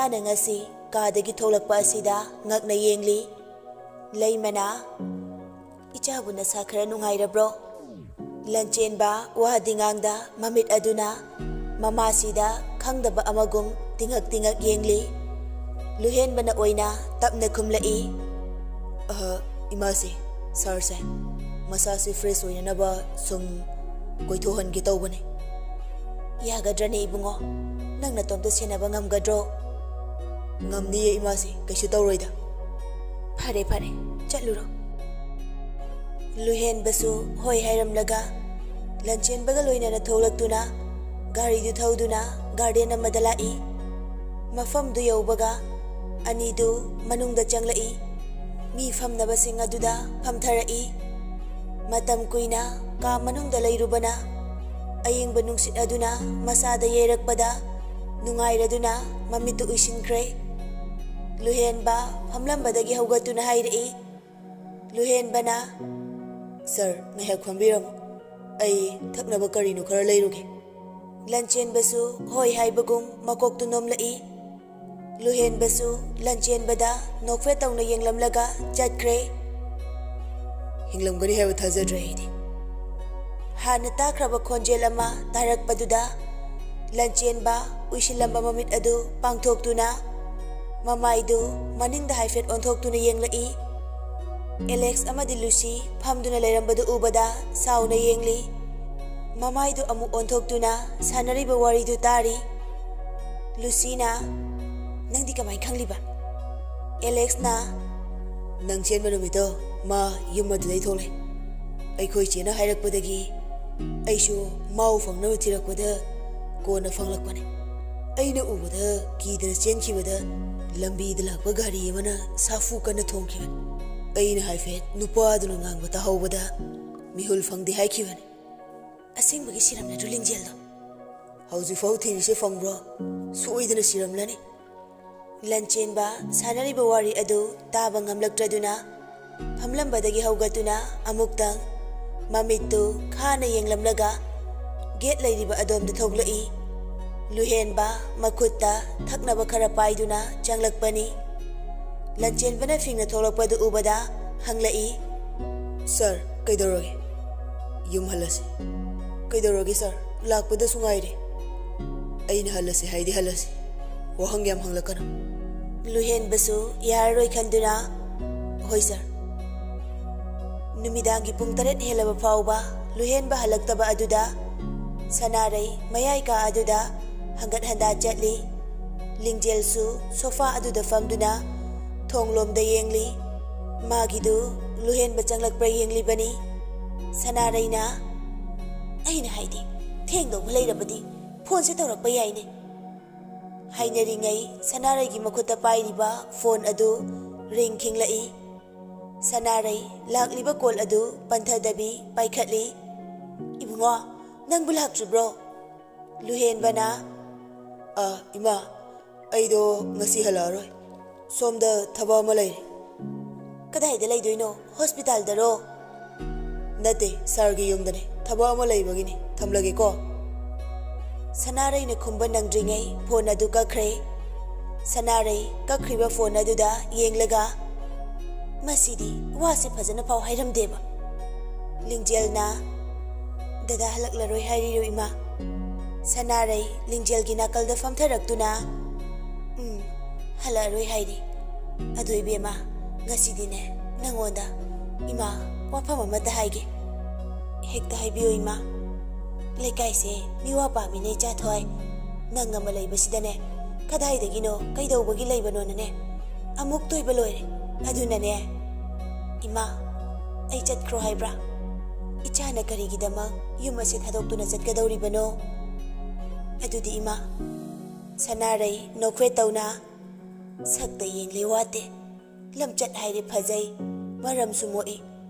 ꯏꯆꯥꯅ ꯉꯁꯤ ꯀꯥꯗꯒꯤ ꯊꯣꯛꯂꯛꯄ ꯑꯁꯤꯗ ꯉꯛꯅ ꯌꯦꯡꯂꯤ꯫ ꯂꯩꯃꯅ ꯏꯆꯥꯕꯨ ꯅꯁꯥ ꯈꯔ ꯅꯨꯡꯉꯥꯏꯔꯕ꯭ꯔꯣ? ꯂꯟꯆꯦꯟꯕ ꯋꯥꯍꯗꯤꯉꯥꯡꯗ ꯃꯃꯤꯠ ꯑꯗꯨꯅ ꯃꯃꯥꯁꯤꯗ ꯈꯪꯗꯕ ꯑꯃꯒꯨꯝ ꯇꯤꯡꯉꯛ ꯇꯤꯡꯉꯛ ꯌꯦꯡꯂꯤ꯫ ꯂꯨꯍꯦꯟꯕꯅ ꯑꯣꯏꯅ ꯇꯞꯅ ꯈꯨꯝꯂꯛꯏ꯫ ꯏꯃꯥꯁꯤ ꯁꯥꯔꯁꯦ ꯃꯁꯥꯁꯤ ꯐ꯭ꯔꯦꯁ ꯑꯣꯏꯅꯅꯕ ꯁꯨꯝ ꯀꯣꯏꯊꯣꯛꯍꯟꯒꯦ ꯇꯧꯕꯅꯤ꯫ ꯌꯥꯒꯗ꯭ꯔꯅꯦ ꯏꯕꯨꯡꯉꯣ? ꯅꯪ ꯅꯇꯣꯝꯇ ꯁꯦꯟꯅꯕ ꯉꯝꯒꯗ꯭ꯔꯣ? ꯉꯝꯅꯤꯌꯦ ꯏꯃꯥꯁꯤ, ꯀꯩꯁꯨ ꯇꯧꯔꯣꯏꯗ꯫ ꯐꯔꯦ ꯐꯔꯦ, ꯆꯠꯂꯨꯔꯣ꯫ ꯂꯨꯍꯦꯟꯕꯁꯨ ꯍꯣꯏ ꯍꯥꯏꯔꯝꯂꯒ ꯂꯟꯆꯦꯟꯕꯒ ꯂꯣꯏꯅꯅ ꯊꯣꯛꯂꯛꯇꯨꯅ ꯒꯥꯔꯤꯗꯨ ꯊꯧꯗꯨꯅ ꯒꯥꯔꯗꯦꯟ ꯑꯃꯗ ꯂꯥꯛꯏ꯫ ꯃꯐꯝꯗꯨ ꯌꯧꯕꯒ ꯑꯅꯤꯗꯨ ꯃꯅꯨꯡꯗ ꯆꯪꯂꯛꯏ꯫ ꯃꯤ ꯐꯝꯅꯕꯁꯤꯡ ꯑꯗꯨꯗ ꯐꯝꯊꯔꯛꯏ꯫ ꯃꯇꯝ ꯀꯨꯏꯅ ꯀꯥ ꯃꯅꯨꯡꯗ ꯂꯩꯔꯨꯕꯅ ꯑꯏꯪꯕ ꯅꯨꯡꯁꯤꯠ ꯑꯗꯨꯅ ꯃꯁꯥꯗ ꯌꯩꯔꯛꯄꯗ ꯅꯨꯡꯉꯥꯏꯔꯗꯨꯅ ꯃꯃꯤꯠꯇꯨ ꯎꯏꯁꯤꯟꯈ꯭ꯔꯦ꯫ ꯂꯨꯍꯦꯟꯕ ꯐꯝꯂꯝꯕꯗꯒꯤ ꯍꯧꯒꯠꯇꯨꯅ ꯍꯥꯏꯔꯛꯏ꯫ ꯂꯨꯍꯦꯟꯕꯅ ꯁꯔ ꯉꯥꯏꯍꯥꯛ ꯐꯝꯕꯤꯔꯝꯃꯨ, ꯑꯩ ꯊꯛꯅꯕ ꯀꯔꯤꯅꯣ ꯈꯔ ꯂꯩꯔꯨꯒꯦ꯫ ꯂꯟꯆꯦꯟꯕꯁꯨ ꯍꯣꯏ ꯍꯥꯏꯕꯒꯨꯝ ꯃꯀꯣꯛꯇꯨ ꯅꯣꯝꯂꯛꯏ꯫ ꯂꯨꯍꯦꯟꯕꯁꯨ ꯂꯟꯆꯦꯟꯕꯗ ꯅꯣꯛꯐꯦꯠ ꯇꯧꯅ ꯌꯦꯡꯂꯝꯂꯒ ꯆꯠꯈ꯭ꯔꯦ꯫ ꯍꯤꯡꯂꯝꯒꯅꯤ ꯍꯥꯏꯕ ꯊꯥꯖꯗ꯭ꯔꯦ ꯑꯩꯗꯤ꯫ ꯍꯥꯟꯅ ꯇꯥꯈ꯭ꯔꯕ ꯈꯣꯟꯖꯦꯜ ꯑꯃ ꯇꯥꯔꯛꯄꯗꯨꯗ ꯂꯟꯆꯦꯟꯕ ꯎꯏꯁꯤꯜꯂꯝꯕ ꯃꯃꯤꯠ ꯑꯗꯨ ꯄꯥꯡꯊꯣꯛꯇꯨꯅ ꯃꯃꯥꯏꯗꯨ ꯃꯅꯤꯡꯗ ꯍꯥꯏꯐꯦꯠ ꯑꯣꯟꯊꯣꯛꯇꯨꯅ ꯌꯦꯡꯂꯛꯏ꯫ ꯑꯦꯂꯦꯛꯁ ꯑꯃꯗꯤ ꯂꯨꯁꯤ ꯐꯝꯗꯨꯅ ꯂꯩꯔꯝꯕꯗꯨ ꯎꯕꯗ ꯁꯥꯎꯅ ꯌꯦꯡꯂꯤ꯫ ꯃꯃꯥꯏꯗꯨ ꯑꯃꯨꯛ ꯑꯣꯟꯊꯣꯛꯇꯨꯅ ꯁꯥꯟꯅꯔꯤꯕ ꯋꯥꯔꯤꯗꯨ ꯇꯥꯔꯤ꯫ ꯂꯨꯁꯤꯅ ꯅꯪꯗꯤ ꯀꯃꯥꯏ ꯈꯪꯂꯤꯕ? ꯑꯦꯂꯦꯛꯁꯅ ꯅꯪ ꯆꯦꯟꯕ ꯅꯨꯃꯤꯠꯇꯣ ꯃꯥ ꯌꯨꯝ ꯑꯗꯨꯗꯩ ꯊꯣꯛꯂꯛꯏ꯫ ꯑꯩꯈꯣꯏ ꯆꯦꯅ ꯍꯥꯏꯔꯛꯄꯗꯒꯤ ꯑꯩꯁꯨ ꯃꯥꯎ ꯐꯪꯅꯕ ꯊꯤꯔꯛꯄꯗ ꯀꯣꯟꯅ ꯐꯪꯂꯛꯄꯅꯦ꯫ ꯑꯩꯅ ꯎꯕꯗ ꯀꯤꯗꯅ ꯆꯦꯟꯈꯤꯕꯗ ꯂꯝꯕꯤꯗ ꯂꯥꯛꯄ ꯒꯥꯔꯤ ꯑꯃꯅ ꯁꯥꯐꯨ ꯀꯟꯅ ꯊꯣꯝꯈꯤꯕꯅꯤ꯫ ꯑꯩꯅ ꯍꯥꯏꯐꯦꯠ ꯅꯨꯄꯥꯗꯨꯅ ꯉꯥꯡꯕ ꯇꯥꯍꯧꯕꯗ ꯃꯤꯍꯨꯜ ꯐꯪꯗꯦ ꯍꯥꯏꯈꯤꯕꯅꯤ꯫ ꯑꯁꯦꯡꯕꯒꯤ ꯁꯤꯔꯝꯂꯗ꯭ꯔꯣ ꯂꯤꯡꯖꯦꯜꯗꯣ? ꯍꯧꯖꯤꯛꯐꯥꯎ ꯊꯤꯔꯤꯁꯦ ꯐꯪꯕ꯭ꯔꯣ? ꯁꯣꯏꯗꯅ ꯁꯤꯔꯝꯂꯅꯤ꯫ ꯂꯟꯆꯦꯟꯕ ꯁꯥꯟꯅꯔꯤꯕ ꯋꯥꯔꯤ ꯑꯗꯨ ꯇꯥꯕ ꯉꯝꯂꯛꯇ꯭ꯔꯗꯨꯅ ꯐꯝꯂꯝꯕꯗꯒꯤ ꯍꯧꯒꯠꯇꯨꯅ ꯑꯃꯨꯛꯇꯪ ꯃꯃꯤꯠꯇꯨ ꯈꯥꯅ ꯌꯦꯡꯂꯝꯂꯒ ꯒꯦꯠ ꯂꯩꯔꯤꯕ ꯑꯗꯣꯝꯗ ꯊꯣꯛꯂꯛꯏ꯫ ꯂꯨꯍꯦꯟꯕ ꯃꯈꯨꯠꯇ ꯊꯛꯅꯕ ꯈꯔ ꯄꯥꯏꯗꯨꯅ ꯆꯪꯂꯛꯄꯅꯤ꯫ ꯂꯟꯆꯦꯟꯕꯅ ꯐꯤꯡꯅ ꯊꯣꯛꯂꯛꯄꯗꯨ ꯎꯕꯗ ꯍꯪꯂꯛꯏ꯫ ꯁꯔ ꯀꯩꯗꯧꯔꯒꯦ? ꯌꯨꯝ ꯍꯜꯂꯁꯤ꯫ ꯀꯩꯗꯧꯔꯒꯦ ꯁꯔ? ꯂꯥꯛꯄꯗꯁꯨ ꯉꯥꯏꯔꯦ꯫ ꯑꯩꯅ ꯍꯜꯂꯁꯤ ꯍꯥꯏꯗꯤ ꯍꯜꯂꯁꯤ, ꯋꯥꯍꯪ ꯌꯥꯝ ꯍꯪꯂꯛꯀꯅꯨ꯫ ꯂꯨꯍꯦꯟꯕꯁꯨ ꯌꯥꯔꯔꯣꯏ ꯈꯟꯗꯨꯅ ꯍꯣꯏ ꯁꯔ꯫ ꯅꯨꯃꯤꯗꯥꯡꯒꯤ ꯄꯨꯡ 7 ꯍꯦꯜꯂꯕ ꯐꯥꯎꯕ ꯂꯨꯍꯦꯟꯕ ꯍꯜꯂꯛꯇꯕ ꯑꯗꯨꯗ ꯁꯅꯥꯔꯩ ꯃꯌꯥꯏ ꯀꯥ ꯑꯗꯨꯗ ꯍꯪꯒꯠ ꯍꯟꯗꯥ ꯆꯠꯂꯤ꯫ ꯂꯤꯡꯖꯦꯜꯁꯨ ꯁꯣꯐꯥ ꯑꯗꯨꯗ ꯐꯝꯗꯨꯅ ꯊꯣꯡꯂꯣꯝꯗ ꯌꯦꯡꯂꯤ꯫ ꯃꯥꯒꯤꯗꯨ ꯂꯨꯍꯦꯟꯕ ꯆꯪꯂꯛꯄ꯭ꯔꯥ ꯌꯦꯡꯂꯤꯕꯅꯤ꯫ ꯁꯅꯥꯔꯩꯅ ꯑꯩꯅ ꯍꯥꯏꯗꯤ ꯊꯦꯡꯗꯧꯕ ꯂꯩꯔꯕꯗꯤ ꯐꯣꯟꯁꯦ ꯇꯧꯔꯛꯄ ꯌꯥꯏꯅꯦ ꯍꯥꯏꯅꯔꯤꯉꯩ ꯁꯅꯥꯔꯩꯒꯤ ꯃꯈꯨꯠꯇ ꯄꯥꯏꯔꯤꯕ ꯐꯣꯟ ꯑꯗꯨ ꯔꯤꯡ ꯈꯤꯡꯂꯛꯏ꯫ ꯁꯅꯥꯔꯩ ꯂꯥꯛꯂꯤꯕ ꯀꯣꯜ ꯑꯗꯨ ꯄꯟꯊꯗꯕꯤ ꯄꯥꯏꯈꯠꯂꯤ꯫ ꯏꯕꯨꯡꯉꯣ ꯅꯪꯕꯨ ꯂꯥꯛꯇ꯭ꯔꯤꯕ꯭ꯔꯣ? ꯂꯨꯍꯦꯟꯕꯅ ꯏꯃꯥ ꯑꯩꯗꯣ ꯉꯁꯤ ꯍꯜꯂꯛꯑꯔꯣꯏ, ꯁꯣꯝꯗ ꯊꯕꯛ ꯑꯃ ꯂꯩꯔꯦ꯫ ꯀꯗꯥꯏꯗ ꯂꯩꯗꯣꯏꯅꯣ? ꯍꯣꯁꯄꯤꯇꯥꯜꯗꯔꯣ? ꯅꯠꯇꯦ, ꯁꯥꯔꯒꯤ ꯌꯨꯝꯗꯅꯦ, ꯊꯕꯛ ꯑꯃ ꯂꯩꯕꯒꯤꯅꯤ, ꯊꯝꯂꯒꯦꯀꯣ꯫ ꯁꯅꯥꯔꯩꯅ ꯈꯨꯝꯕ ꯅꯪꯗ꯭ꯔꯤꯉꯩ ꯐꯣꯟ ꯑꯗꯨ ꯀꯛꯈ꯭ꯔꯦ꯫ ꯁꯅꯥꯔꯩ ꯀꯛꯈ꯭ꯔꯤꯕ ꯐꯣꯟ ꯑꯗꯨꯗ ꯌꯦꯡꯂꯒ ꯃꯁꯤꯗꯤ ꯋꯥꯁꯦ ꯐꯖꯅ ꯐꯥꯎ ꯍꯥꯏꯔꯝꯗꯦꯕ꯫ ꯂꯤꯡꯖꯦꯜꯅ ꯗꯗꯥ ꯍꯜꯂꯛꯂꯔꯣꯏ ꯍꯥꯏꯔꯤꯔꯣ ꯏꯃꯥ? ꯁꯅꯥꯔꯩ ꯂꯤꯡꯖꯦꯜꯒꯤ ꯅꯥꯀꯜꯗ ꯐꯝꯊꯔꯛꯇꯨꯅ ꯍꯜꯂꯛꯑꯔꯣꯏ ꯍꯥꯏꯔꯤ꯫ ꯑꯗꯨ ꯏꯕꯦꯝꯃ ꯉꯁꯤꯗꯤꯅꯦ ꯅꯪꯉꯣꯟꯗ ꯏꯃꯥ ꯋꯥꯐꯝ ꯑꯃꯇ ꯍꯥꯏꯒꯦ꯫ ꯍꯦꯛꯇ ꯍꯥꯏꯕꯤꯌꯨ ꯏꯃꯥ꯫ ꯂꯩꯀꯥꯏꯁꯦ ꯃꯤꯋꯥ ꯄꯥꯝꯃꯤꯅꯦ ꯏꯆꯥꯊꯣꯏ꯫ ꯅꯪ ꯑꯃ ꯂꯩꯕꯁꯤꯗꯅꯦ ꯀꯗꯥꯏꯗꯒꯤꯅꯣ ꯀꯩꯗꯧꯕꯒꯤ ꯂꯩꯕꯅꯣꯅꯅꯦ ꯑꯃꯨꯛ ꯇꯣꯏꯕ ꯂꯣꯏꯔꯦ꯫ ꯑꯗꯨꯅꯅꯦ ꯏꯃꯥ ꯑꯩ ꯆꯠꯈ꯭ꯔꯣ ꯍꯥꯏꯕ꯭ꯔꯥ? ꯏꯆꯥꯅ ꯀꯔꯤꯒꯤꯗꯃꯛ ꯌꯨꯝ ꯑꯁꯤ ꯊꯥꯗꯣꯛꯇꯨꯅ ꯆꯠꯀꯗꯧꯔꯤꯕꯅꯣ? ꯑꯗꯨꯗꯤ ꯏꯃꯥ ꯁꯅꯥꯔꯩ ꯅꯣꯛꯐꯦꯠ ꯇꯧꯅ ꯁꯛꯇ ꯌꯦꯡꯂꯦ ꯋꯥꯠꯇꯦ, ꯂꯝꯆꯠ ꯍꯥꯏꯔꯦ ꯐꯖꯩ, ꯃꯔꯝꯁꯨ ꯃꯣꯛꯏ꯫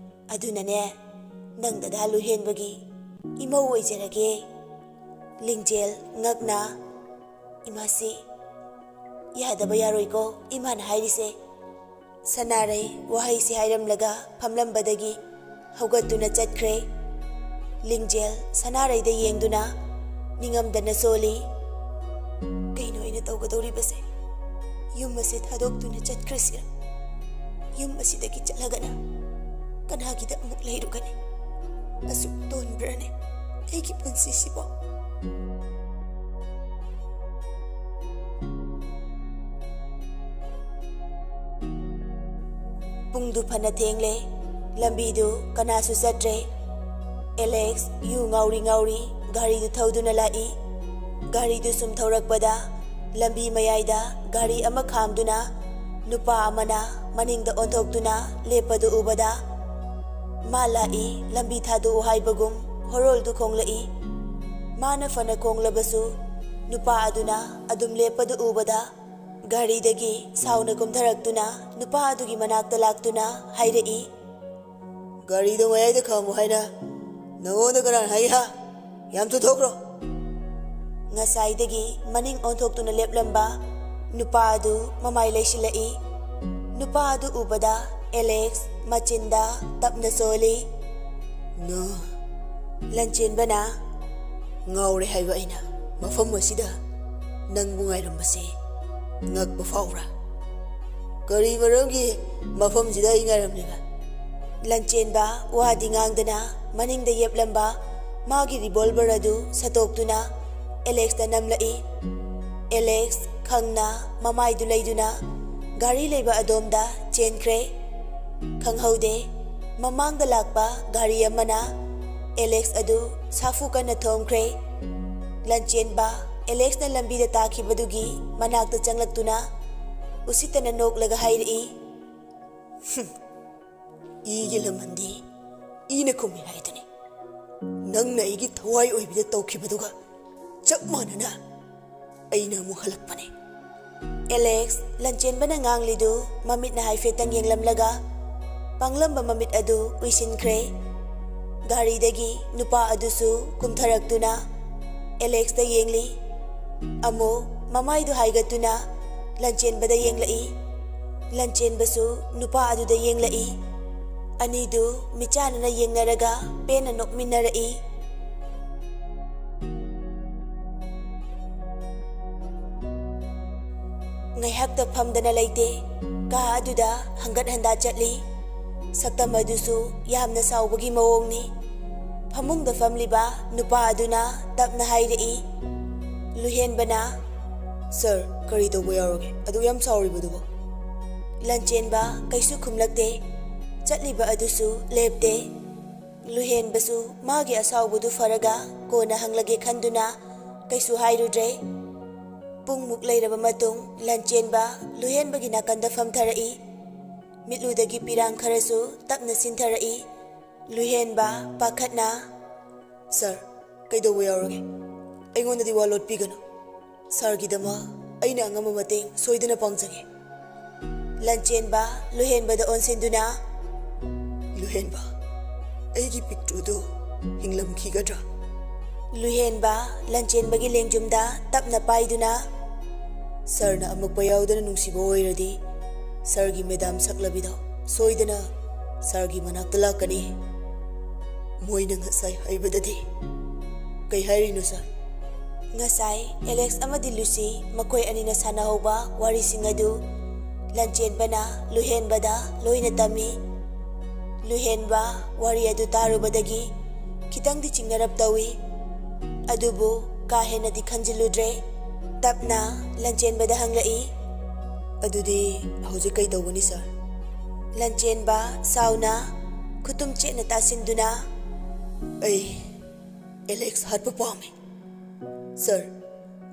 ꯑꯗꯨꯅꯅꯦ ꯅꯪ ꯗꯗꯥ ꯂꯨꯍꯦꯟꯕꯒꯤ ꯏꯃꯧ ꯑꯣꯏꯖꯔꯒꯦ꯫ ꯂꯤꯡꯖꯦꯜ ꯉꯛꯅ ꯏꯃꯥꯁꯤ ꯌꯥꯗꯕ ꯌꯥꯔꯣꯏꯀꯣ ꯏꯃꯥꯅ ꯍꯥꯏꯔꯤꯁꯦ꯫ ꯁꯅꯥꯔꯩ ꯋꯥꯍꯩꯁꯤ ꯍꯥꯏꯔꯝꯂꯒ ꯐꯝꯂꯝꯕꯗꯒꯤ ꯍꯧꯒꯠꯇꯨꯅ ꯆꯠꯈ꯭ꯔꯦ꯫ ꯂꯤꯡꯖꯦꯜ ꯁꯅꯥꯔꯩꯗ ꯌꯦꯡꯗꯨꯅ ꯅꯤꯡꯉꯝꯗꯅ ꯁꯣꯜꯂꯤ꯫ ꯀꯩꯅꯣ ꯑꯩꯅ ꯇꯧꯒꯗꯧꯔꯤꯕꯁꯦ? ꯌꯨꯝ ꯑꯁꯤ ꯊꯥꯗꯣꯛꯇꯨꯅ ꯆꯠꯈ꯭ꯔꯁꯤꯔ ꯌꯨꯝ ꯑꯁꯤꯗꯒꯤ ꯆꯠꯂꯒꯅ ꯀꯅꯥꯒꯤꯗ ꯑꯃꯨꯛ ꯂꯩꯔꯨꯒꯅꯤ ꯑꯁꯨꯛ ꯇꯣꯟꯕ꯭ꯔꯅꯦ ꯑꯩꯒꯤ ꯄꯨꯟꯁꯤꯁꯤꯕꯣ ꯄꯨꯡꯗꯨ ꯐꯅ ꯊꯦꯡꯂꯦ ꯂꯝꯕꯤꯗꯨ ꯀꯅꯥꯁꯨ ꯆꯠꯇ꯭ꯔꯦ ꯑꯦꯂꯦꯛꯁ ꯌꯨ ꯉꯥꯎꯔꯤ ꯉꯥꯎꯔꯤ ꯒꯥꯔꯤꯗꯨ ꯊꯧꯗꯨꯅ ꯂꯥꯛꯏ ꯒꯥꯔꯤꯗꯨ ꯁꯨꯝ ꯊꯧꯔꯛꯄꯗ ꯂꯝꯕꯤ ꯃꯌꯥꯏꯗ ꯒꯥꯔꯤ ꯑꯃ ꯈꯥꯝꯗꯨꯅ नुपा अमना मनिंगदा ओंथोक्तुना लेपदु उबदा मा लाई लंबी थादु हाइबगुम होरोलदु खोंगलई माना फना खोंगलबसु नुपा अदुना अदुम लेपदु उबदा गाड़ीदगी साउना कुमधरक्तुना नुपा अदुगी मनाक्ता लाक्तुना हाइरई गाड़ीदो मयाइदा खामु हाइना नंगोंदा करान हाइहा याम थोक्रो ngसाइदगी मनिंग ओंथोक्तुना लेपलंबा नुपा अदु ममाई लेसिलई नुपा अदु उबदा एलेक्स मचिंदा तपना सोली न लंचेनबना ngawre haiba aina mafam asida nangbu ngairambase ngakba faura kari maramgi mafam sida ingairamneba lancenba wadi ngangdana maningda yeplamba magi revolver adu satoktuna Alex da namlai Alex khangna mamai du leiduna gari leiba adomda chenkhre khanghaude mamangda lakpa gari amana Alex adu safu kana thomkhre lancenba Alex na lambi da takhibadugi manakta changlaktuna usitana noklaga hairi igi lamandi ina khumi haitani nangna igi thawai oibida tawkhibaduga chap manana aina mu halakpane Alex lancenbana nganglidu mamit na haifetang yenglamlaga panglamba mamit adu uisinkhre gari dagi nupa adusu kumtharaktuna Alex da yengli amo mamai du haigatuna lancenbada yenglai lancenbasu nupa adu da yenglai anidu michana na yengnaraga pena nokminarai ngayhakta phamdana leite ka aduda hangat handa chatli saktam adusu yamna saubagi mawongni phamungda famliba nupa aduna tapna hairei luhenbana sir kari to boyaroge adu yam sauri budubo lancenba kaisu khumlakte chatliba adusu lepte luhenbasu magi asaubudu faraga kona hanglage khanduna kaisu hairudre pungmuk leiraba matung lancenba luhenbagi nakanda famtharai mitludagi pirang kharasu tapna sintharai luhenba pakhatna sir kaido yaroge aingondadi walot pigano sir gidama aina angama mateng soidana pangjange lancenba luhenba da onsinduna luhenba aigi pictudu hinglam khigadra luhenba lancenbagi lengjumda tapna paiduna sir na amukpa yaudana nungsiba oiradi sir gi madam saklabido soidana sir gi manakta lakani moina ngasai haibadadi kai hairino sir ngasai Alex amadi Lucy makoi anina sanahoba wari singadu lancenbana luhenbada loina tami luhenba wari adu tarubadagi kitangdi chingnarap tawi adubu kahena di khanjiludre tapna lancenbada hanglai adudi hauji kai tawani sir lancenba sauna khutum chena tasinduna ai Alex hatpa pame sir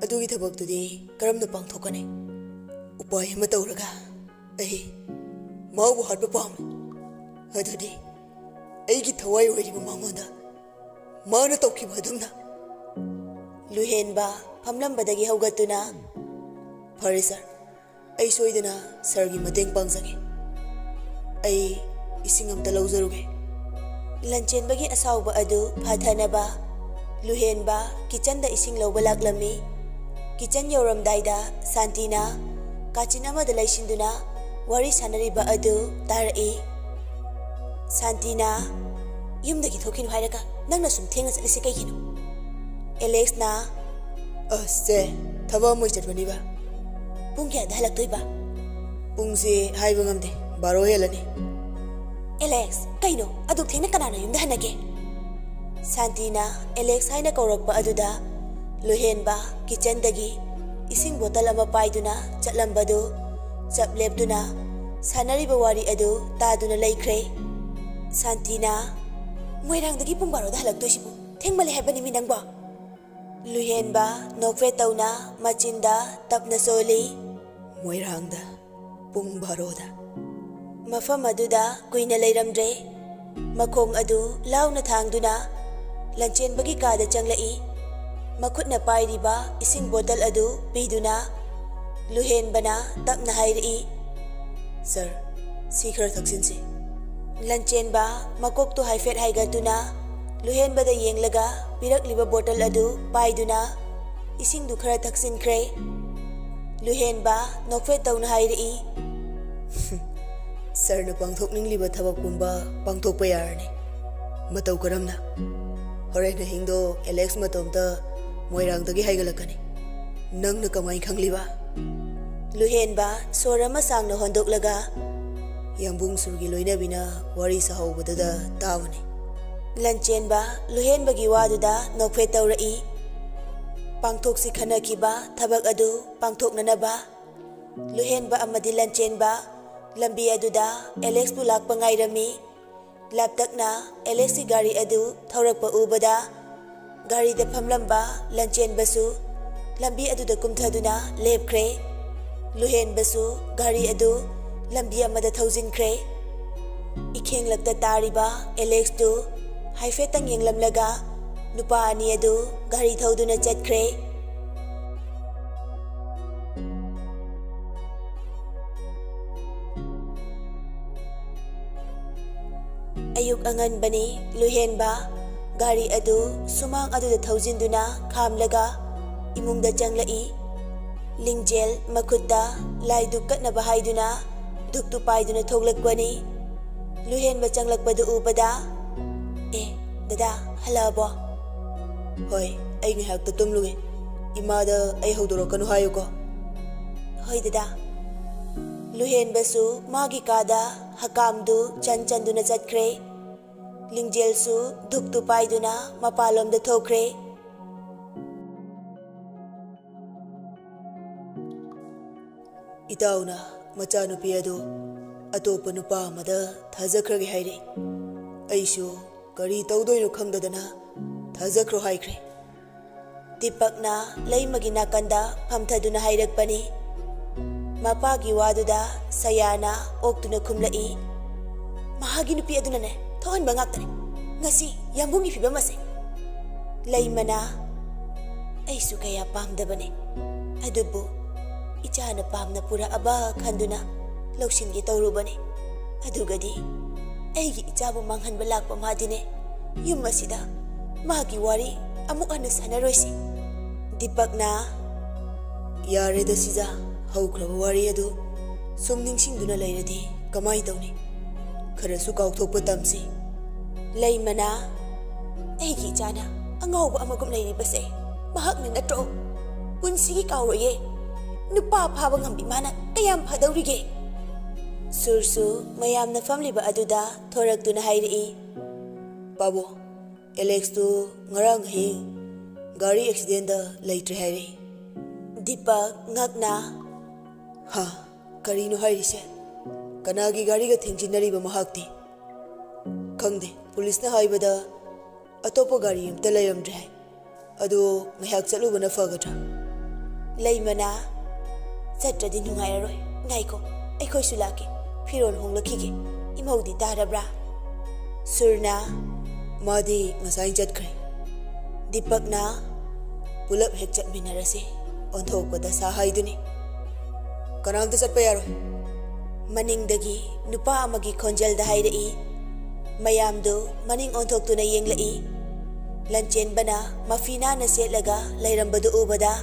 adugi thabak tudi karamna pangthokane upai ma tawraga ai mau hatpa pame adudi aigi thawai oiriba mangonda mana tawki badumna luhenba famlambadagi haugatuna fare sir ai soidana sir gi mateng pangjange ai ising amta lawjaruge lancenbagi asauba adu phathanaba luhenba kitchen da ising lawba laklami kitchen yoramdaida santina kachin amada laisinduna wari sanariba adu tarai santina yumdagi thokin hairaka nangna sum thenga chalise kaigino Alex na ase thaba moi chatbani ba pung kya dhalak toiba पुंगसे हाइबा ngamde baro helani Alex kaino aduk thengna kanana yumda hanage Santina Alex haina kaurakpa aduda luhenba kitchen dagi ising bottle ama paiduna chatlambadu chaplebduna sanari bawari adu taduna laikre Santina moirang dagi pung baro da halak toisibu thengmale habani minangba luhenba nokfe tauna machinda tapna soli moirang da pung baro da mafam aduda kuina leiramdre makong adu launa thangduna lanchen bagi kada changlai makutna pairiba ising bottle adu piduna luhen bana tapna hairi sir sikhar thaksinsi lanchen ba makok to haifet haigatuna luhen bada yenglaga pirak liba bottle adu paiduna ising du khara thaksin kre luhen ba nokfe tauna hairi sir na pangthok ningliba thabak kumba pangthok pa yarne matau karamna hore na hingdo Alex matomta moirang dagi haigalakani nang na kamai khangliba luhen ba sorama sang na hondok laga yambung surgi loina bina wari sahau badada tawani lanchen ba luhen bagi wadu da nokfe tawrai pangthok si khana kiba thabak adu pangthok nanaba luhen ba amadi lanchen ba lambi aduda Alex bu lakpa ngairami laptakna Alex si gari adu thaurakpa ubada gari da phamlamba lanchen basu lambi aduda kumthaduna lepkhre luhen basu gari adu lambi amada thaujinkre ikheng lakta tariba Alex tu haifetang yenglamlaga nupa ani adu gari thauduna chatkre ayuk angan bani luhen ba gari adu sumang adu da thaujinduna khamlaga imungda changlai lingjel makutta lai dukkat na bahaiduna duktu paiduna thoglakbani luhen ba changlakbadu ubada dada halabo hoi ai ngahak ta tumluge imada ai hodorokanu hayuko hoi dada luhen basu magi kada hakamdu chanchanduna chatkre lingjel su duktu paiduna mapalom da thokre itauna machanu piadu atopa nupa amada thajakrage haire aishu kari tawdoino khangdadana thajakro haikre tipakna leimagi nakanda phamthaduna hairakpani mapagi waduda sayana oktuna khumlai mahagi nupi aduna ne thon bangakne ngasi yambungi fibam ase leimana aisu kaya pamdabane adubu ichana pamna pura aba khanduna lawshingi tawrubane adugadi aigi ichabu manghan balak pamadine yum masida magi wari amuk ana sanaroisi dipakna yare da siza haukraba wari adu sum ningsingduna leiradi kamai tawni kharasu kaukthokpa tamsi leimana aigi chana angawba amagum leiribase mahakna natro punsigi kawroye nupa phaba ngambi mana kayam phadawrige sursu mayamna famliba aduda thoraktuna hairi babo Alex tu ngarang hi gari accident da leitre hairi Deepak ngakna ha karino hairise kanagi gari ga thengjinari ba mahakti khangde police na haibada atopo gari amta layamdre ado ngahak chalu bana fagadra leimana chatradi nungairaroi ngaiko aikoi sulake firon honglakige imhaudi tarabra surna madi ngasai chatkre Deepakna pulap hek chatminarase onthokpada sahaiduni kanamta chatpa yaroi maningdagi nupa amagi khonjal da hairei mayamdu maning onthoktuna yenglai lanchen bana mafina na setlaga lairambadu ubada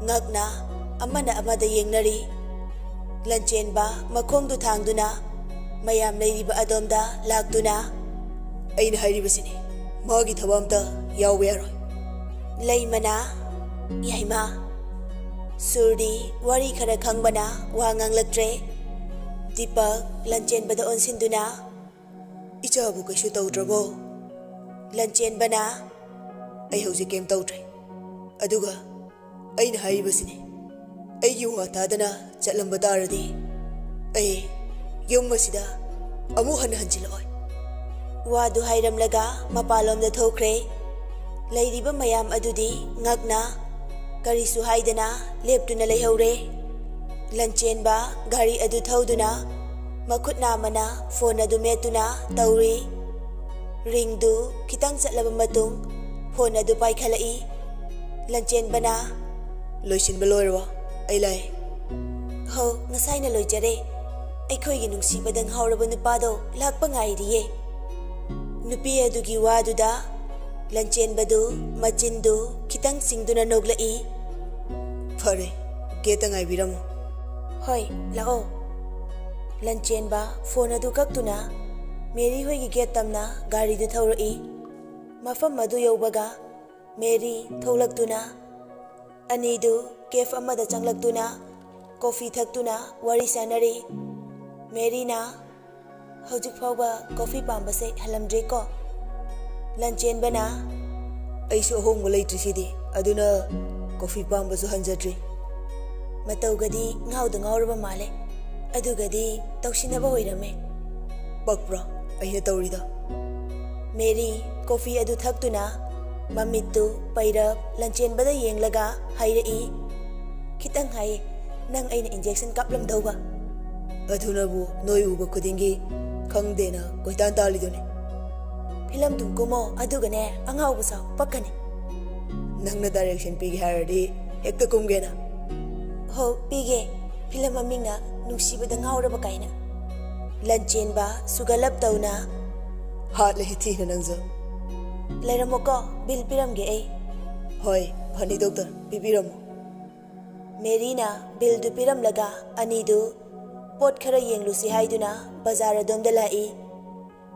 ngakna amana amada yengnari lanchen ba makhongdu thangduna mayam leiriba adomda lakduna aina hairibasini magi thabamta yawe yaroi leimana yaima surdi wari khara khangbana wa nganglaktre Deepak lanchen-bada onsinduna ichabu kaisu tawdrabo lanchen-bana ai hauji kem tawdre aduga aina haibasini ai yu atadana chatlamba taradi ai yummasida amu hanjiloi wadu hairamlaga mapalomda thokre leiriba mayam adudi ngakna karisu haidana leptuna leihore lanchen-ba gari adu thauduna makhutna mana phone adu metuna tawri ring du kitang chatlaba matung phone adu paikhalai lanchen-bana loisin balorwa ai lai ho ngasai na loijare aikhoi gi nungsiba dang hauraba nupado lakpa ngairiye nupi adugi waduda lanchen-badu machindu kitang singduna noglai phare geta ngai biram hoi lao lanchen-ba phone adu kaktuna Mary hoi gi get tamna gari du thaurai mafam madu yobaga Mary tholaktuna anidu cafe amada changlaktuna coffee thaktuna wari sanari Mary na hojik phawba coffee pambase halamdre ko lanchen-bana aisu hongba leitrisidi aduna coffee pambasu hanjadri matawgadi ngawda ngawraba male adugadi tawsinaba hoirame bakbra aina tawrida Mary coffee adu thaktuna mamittu pairap lanchen-bada yenglaga hairei kitang hai nang aina injection kaplam dauba adunabu noi uba khudingi khangdena koitan talidone film dumkumo adugane angawba sa pakkane nangna direction pigi haradi hekta kumgena ho pige film amingna nungsibada ngawraba kaina lanchen-ba sugalap tauna hat le hithina nangza leramoko bil piramge ai hoi phani doctor pipiramo Mary na bil du piram laga anidu pot khara yenglusi haiduna bazar adom da lai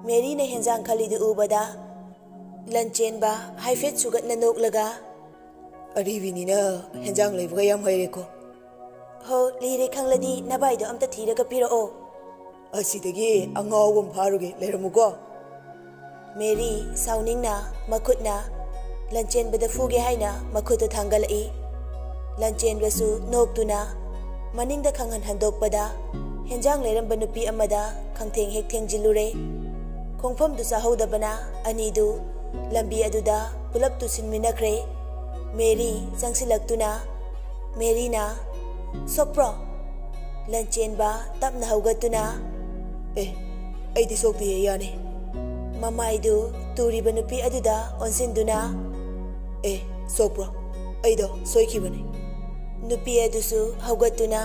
Mary na henjang khali du ubada lanchen-ba haifet sugat na nok laga arivini na henjang leibuga yam haire ko ho lire khangladi nabai do amta thira ka piro o asidagi angawum pharuge leramugo Mary sauningna makhutna lanchen-bada fuge haina makhuta thangalai lanchen-basu noktuna maningda khangan handokpada henjang leramba nupi amada khangtheng hek thengjilure khongpham du sahodabana anidu lambi aduda pulap tu sinminakre Mary changsilaktuna Mary na sokpro lanchen-ba tapna haugatuna aidi sokti yani mamaidu turiba nupi aduda onsinduna sokpro aido soikibane nupi adusu haugatuna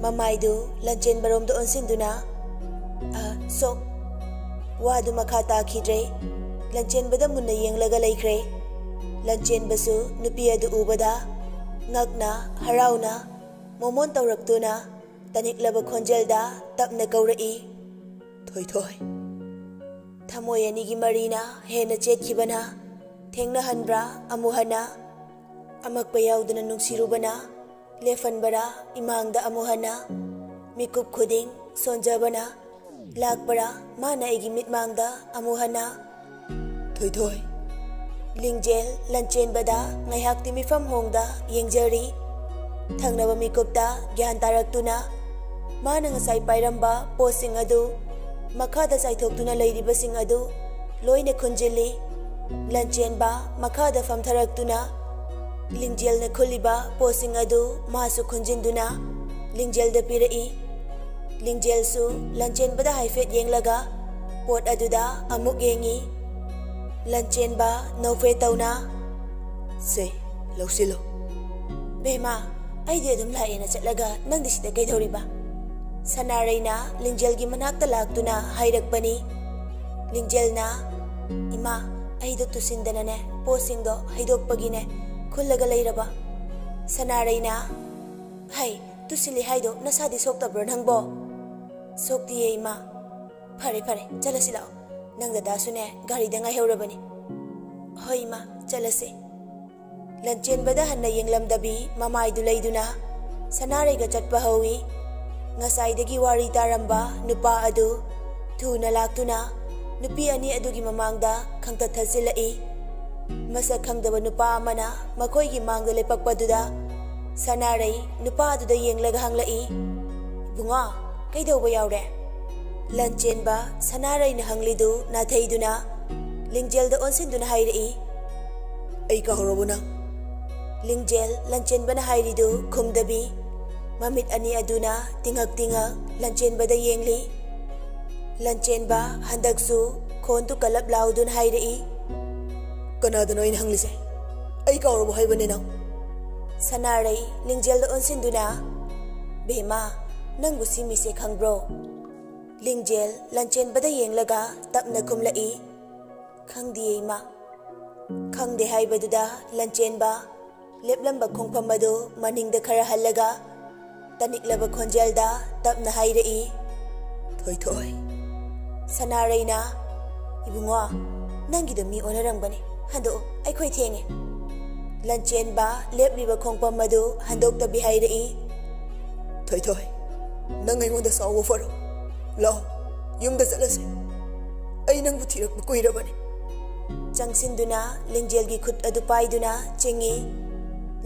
mamaidu lanchen baromdo onsinduna sok wadu makha takhidre lanchen bada munna yenglaga laikre lanchen basu nupi adu ubada ngakna harauna momon tawraktuna taniklaba khonjelda tapna kaurai thoi thoi thamoi anigi marina hena chetkibana thengna hanbra amuhana amakpa yauduna nungsirubana lefanbara imangda amuhana mikup khuding sonjabana lakbara mana igi mitmangda amuhana thoi thoi lingjel lanchen-bada ngaihak timifam hongda yengjari thangnaba mikupta gyan taraktuna mana ngasai pairamba posing adu makhada saithoktuna leiribasing adu loina khunjili lanchen-ba makhada famtharaktuna lingjel na khuliba posing adu masu khunjinduna lingjel da pirai lingjel su lanchen-bada haifet yenglaga pot aduda amuk yengi lanchen-ba nofe tauna se lausilo bema aide adum laena chatlaga nangdi sida kaidhoriba Sanaraina lingjel-gi manakta laktuna hairakpani lingjel-na ima aido tusindana ne posing do haidokpagine khullaga leiraba Sanaraina hai tusili haido nasadi soktabro nangbo sokti ima phare phare chalasi lao nangda dasune gari da ngai heurabani hoi ma chalase lanchen-bada hanna yenglamdabi mamai du leiduna Sanaraiga chatpa hawi ngasai wari taramba nupa adu thuna laktuna nupi ani adugi mamangda khangta thasilai masa khangdaba nupa amana makoigi mangda lepakpaduda sanarai nupa aduda yenglaga hanglai bunga kaidauba yaure lanchenba sanarai na hanglidu na thaiduna lingjelda onsinduna hairai ai ka horobuna lingjel lanchenbana hairidu khumdabi mamit ani aduna tingak lanchenbada yengli lanchenba handaksu khontu kalap laudun hairai kanadano in hanglise ai ka horobo haibane na sanarai lingjelda onsinduna bema nangbu simise khangbro lingjel lanchenbada yenglaga tapna khumlai khangdi ma khangde haibaduda lanchenba leplamba khongpham adu maningda khara hallaga taniklaba khonjelda tapna hairai thoi sanaraina ibungo nangido mi onarambane hando aikhoi thenge lanchenba lepliba khongpham adu handokta bi hairai thoi nang aingonda sawo faro lao yumda chalase ai nangbu thirak koirabane changsinduna lingjelgi khut adu paiduna chingi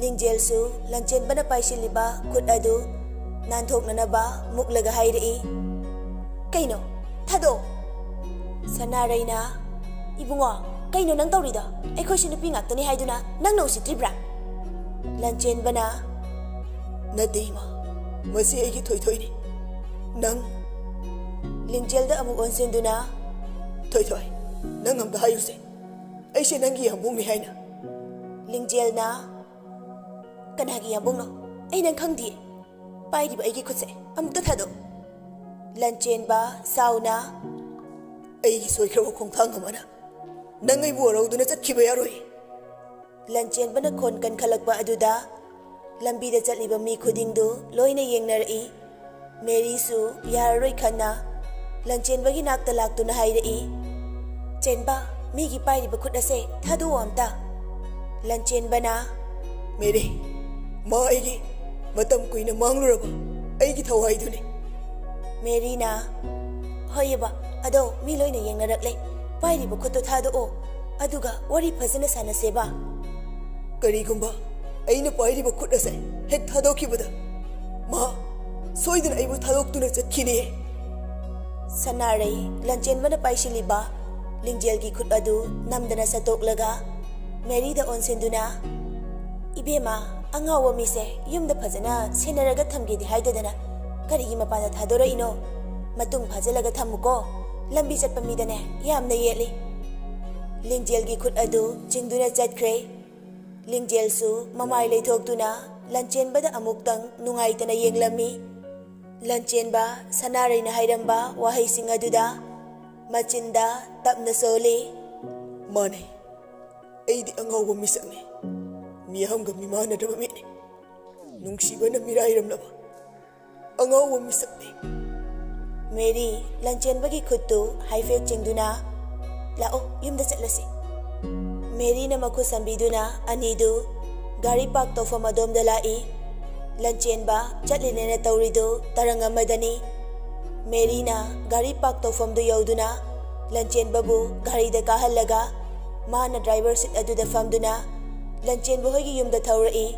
lingjelsu lanchenbana paisiliba khut adu nanthoknanaba muklaga hairai kaino thado sanaraina ibungo kaino nang tawrida aikhoi sinupi ngaktani haiduna nang no sitribra lanchenbana nadima masi aigi thoi ni nang lingjelda amuk onsinduna thoi nang amda hayuse aise nangi yambung ni haina lingjelna kanagi yambung no ai nang khangdi paidi ba aigi khutse amukta thado lanchenba sauna aigi soikhrawa khongthang amana nang ai buarauduna chatkhiba yaroi lanchenbana khon kan khalakba aduda lambida chatliba mi khudingdu loina yengnarai Mary su yaroi khanna lanchenbagi nakta laktuna hairai chenba migi pairiba khut ase thadu amta lanchenbana Mary ma aigi matam kuina mangluraba aigi thawai dune Mary na hoyeba ado mi loina yengnarakle pairiba khutto thadu o aduga wari phajana sanaseba karigumba aina pairiba khut ase hek thadokibada ma soidana aibu thadokuna chatkini sanarai lanchenbana paisiliba lingjelgi khut adu namdana satoklaga Mary da onsenduna ibema angawa mise yumda phajana senaraga thamgedi haidadana karigi mapada thadora ino matung phajalaga thamuko lambi chatpa midane yamna yeli lingjelgi khut adu chingduna chatkre lingjelsu mamai leithoktuna lanchenbada amuktang nungaitana yenglami lanchenba sanaraina hairamba wahai singaduda machinda tapna sole mane aidi angawa misakne mihamga mimana daba mene nungsibana mirairamlaba angawa misakne Mary lanchenbagi khuttu haife chingduna lao yumda chatlasi Mary na makhu sambiduna anidu gari park tofam adomda lai lanchenba chatlinena tawridu taranga madani Mary na gari park tofam du yauduna lanchenba bu gari da kahallaga mana driver seat adu da famduna lanchenba hogi yumda thawrai